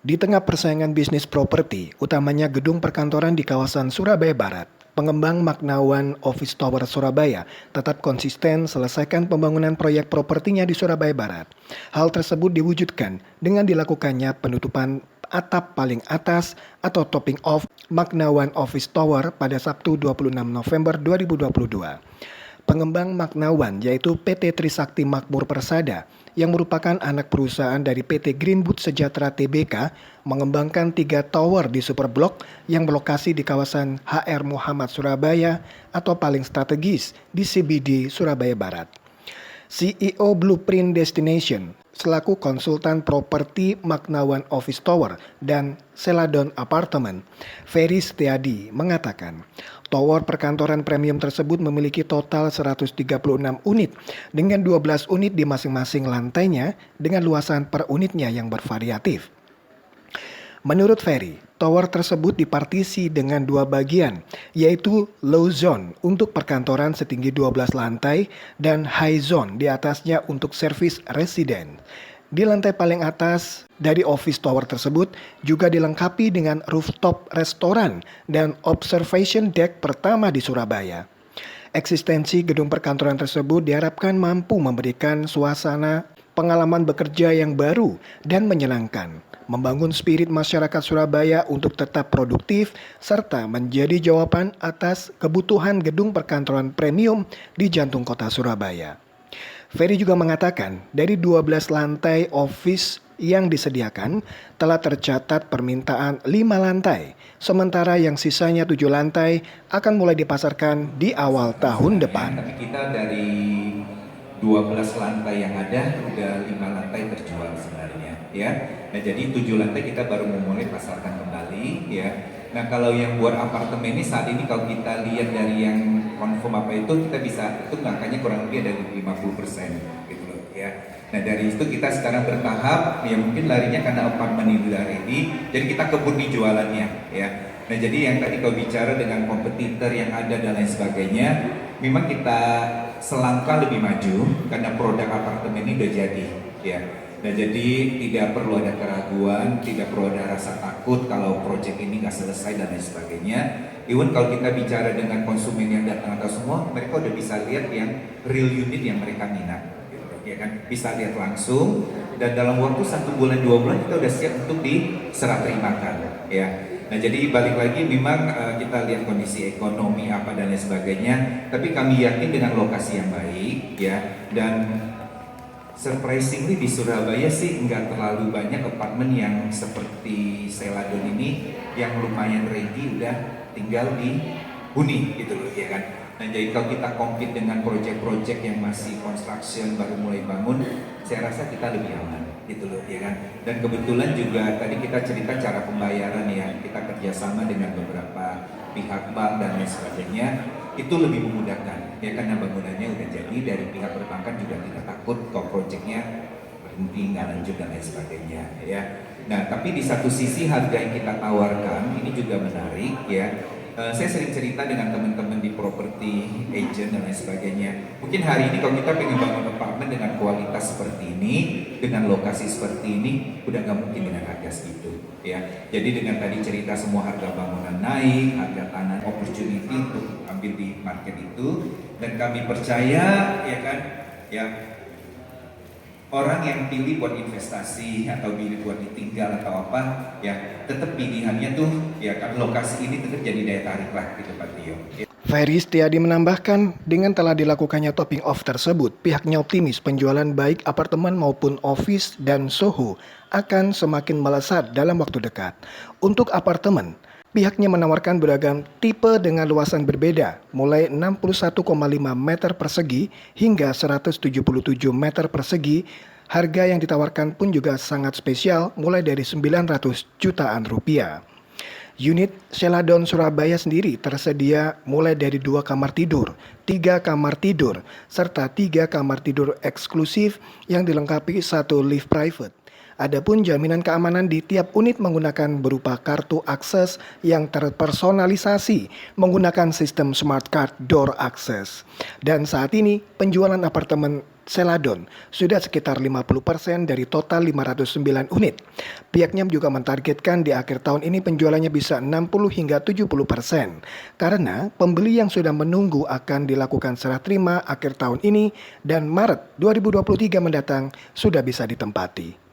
Di tengah persaingan bisnis properti, utamanya gedung perkantoran di kawasan Surabaya Barat, pengembang Magnawan Office Tower Surabaya tetap konsisten selesaikan pembangunan proyek propertinya di Surabaya Barat. Hal tersebut diwujudkan dengan dilakukannya penutupan atap paling atas atau topping off Magnawan Office Tower pada Sabtu 26 November 2022. Pengembang Magnawan yaitu PT Trisakti Makmur Persada yang merupakan anak perusahaan dari PT Greenwood Sejahtera Tbk mengembangkan 3 tower di Superblok yang berlokasi di kawasan HR Muhammad Surabaya atau paling strategis di CBD Surabaya Barat. CEO Blueprint Destination selaku konsultan properti Magnawan Office Tower dan Celadon Apartemen, Ferry Setiadi mengatakan, tower perkantoran premium tersebut memiliki total 136 unit dengan 12 unit di masing-masing lantainya dengan luasan per unitnya yang bervariatif. Menurut Ferry, tower tersebut dipartisi dengan 2 bagian, yaitu low zone untuk perkantoran setinggi 12 lantai dan high zone di atasnya untuk servis residen. Di lantai paling atas dari office tower tersebut juga dilengkapi dengan rooftop restoran dan observation deck pertama di Surabaya. Eksistensi gedung perkantoran tersebut diharapkan mampu memberikan suasana pengalaman bekerja yang baru dan menyenangkan, membangun spirit masyarakat Surabaya untuk tetap produktif, serta menjadi jawaban atas kebutuhan gedung perkantoran premium di jantung kota Surabaya. Ferry juga mengatakan, dari 12 lantai office yang disediakan, telah tercatat permintaan 5 lantai, sementara yang sisanya 7 lantai akan mulai dipasarkan di awal tahun depan. Tapi kita dari 12 lantai yang ada, udah 5 lantai terjual sebenarnya, ya. Nah, jadi 7 lantai kita baru memulai pasarkan kembali, ya. Nah, kalau yang buat apartemen ini saat ini kalau kita lihat dari yang confirm apa itu, kita bisa itu angkanya kurang lebih ada 50% gitu loh, ya. Nah, dari itu kita sekarang bertahap, ya mungkin larinya karena apartemen ini udah ready, jadi kita kebut di jualannya, ya. Nah, jadi yang tadi kalau bicara dengan kompetitor yang ada dan lain sebagainya, memang kita selangkah lebih maju karena produk apartemen ini udah jadi, ya. Nah, jadi tidak perlu ada keraguan, tidak perlu ada rasa takut kalau proyek ini nggak selesai dan lain sebagainya. Even kalau kita bicara dengan konsumen yang datang atau semua, mereka udah bisa lihat yang real unit yang mereka minat, gitu, ya kan? Bisa lihat langsung dan dalam waktu 1 bulan 2 bulan kita udah siap untuk diserah terimakan, ya. Nah, jadi balik lagi memang kita lihat kondisi ekonomi apa dan lain sebagainya, tapi kami yakin dengan lokasi yang baik, ya, dan surprisingly di Surabaya sih nggak terlalu banyak apartemen yang seperti Celadon ini yang lumayan ready udah tinggal dihuni gitu loh, ya kan. Nah, jadi kalau kita compete dengan proyek-proyek yang masih construction baru mulai bangun, saya rasa kita lebih aman gitu loh, ya kan. Dan kebetulan juga tadi kita cerita cara pembayaran ya, kita kerjasama dengan beberapa pihak bank dan lain sebagainya, itu lebih memudahkan ya karena bangunannya udah jadi, dari pihak perbankan juga tidak takut kalau proyeknya berhenti nggak lanjut dan lain sebagainya, ya. Nah, tapi di satu sisi harga yang kita tawarkan ini juga menarik, ya. Saya sering cerita dengan teman-teman di properti agent dan lain sebagainya. Mungkin hari ini kalau kita pengen bangun apartemen dengan kualitas seperti ini, dengan lokasi seperti ini, udah nggak mungkin dengan harga segitu, ya. Jadi dengan tadi cerita semua harga bangunan naik, harga tanah opportunity untuk ambil di market itu, dan kami percaya, ya kan, ya. Orang yang pilih buat investasi atau pilih buat ditinggal atau apa, ya tetap pilihannya tuh ya kan lokasi ini tetap jadi daya tarik lah gitu Pak Tio. Ferry Setiadi menambahkan, dengan telah dilakukannya topping off tersebut, pihaknya optimis penjualan baik apartemen maupun office dan Soho akan semakin melesat dalam waktu dekat. Untuk apartemen, pihaknya menawarkan beragam tipe dengan luasan berbeda, mulai 61,5 meter persegi hingga 177 meter persegi. Harga yang ditawarkan pun juga sangat spesial, mulai dari 900 jutaan rupiah. Unit Celadon Surabaya sendiri tersedia mulai dari 2 kamar tidur, 3 kamar tidur, serta 3 kamar tidur eksklusif yang dilengkapi 1 lift private. Adapun jaminan keamanan di tiap unit menggunakan berupa kartu akses yang terpersonalisasi menggunakan sistem smart card door access. Dan saat ini penjualan apartemen Celadon sudah sekitar 50% dari total 509 unit. Pihaknya juga mentargetkan di akhir tahun ini penjualannya bisa 60 hingga 70%. Karena pembeli yang sudah menunggu akan dilakukan serah terima akhir tahun ini dan Maret 2023 mendatang sudah bisa ditempati.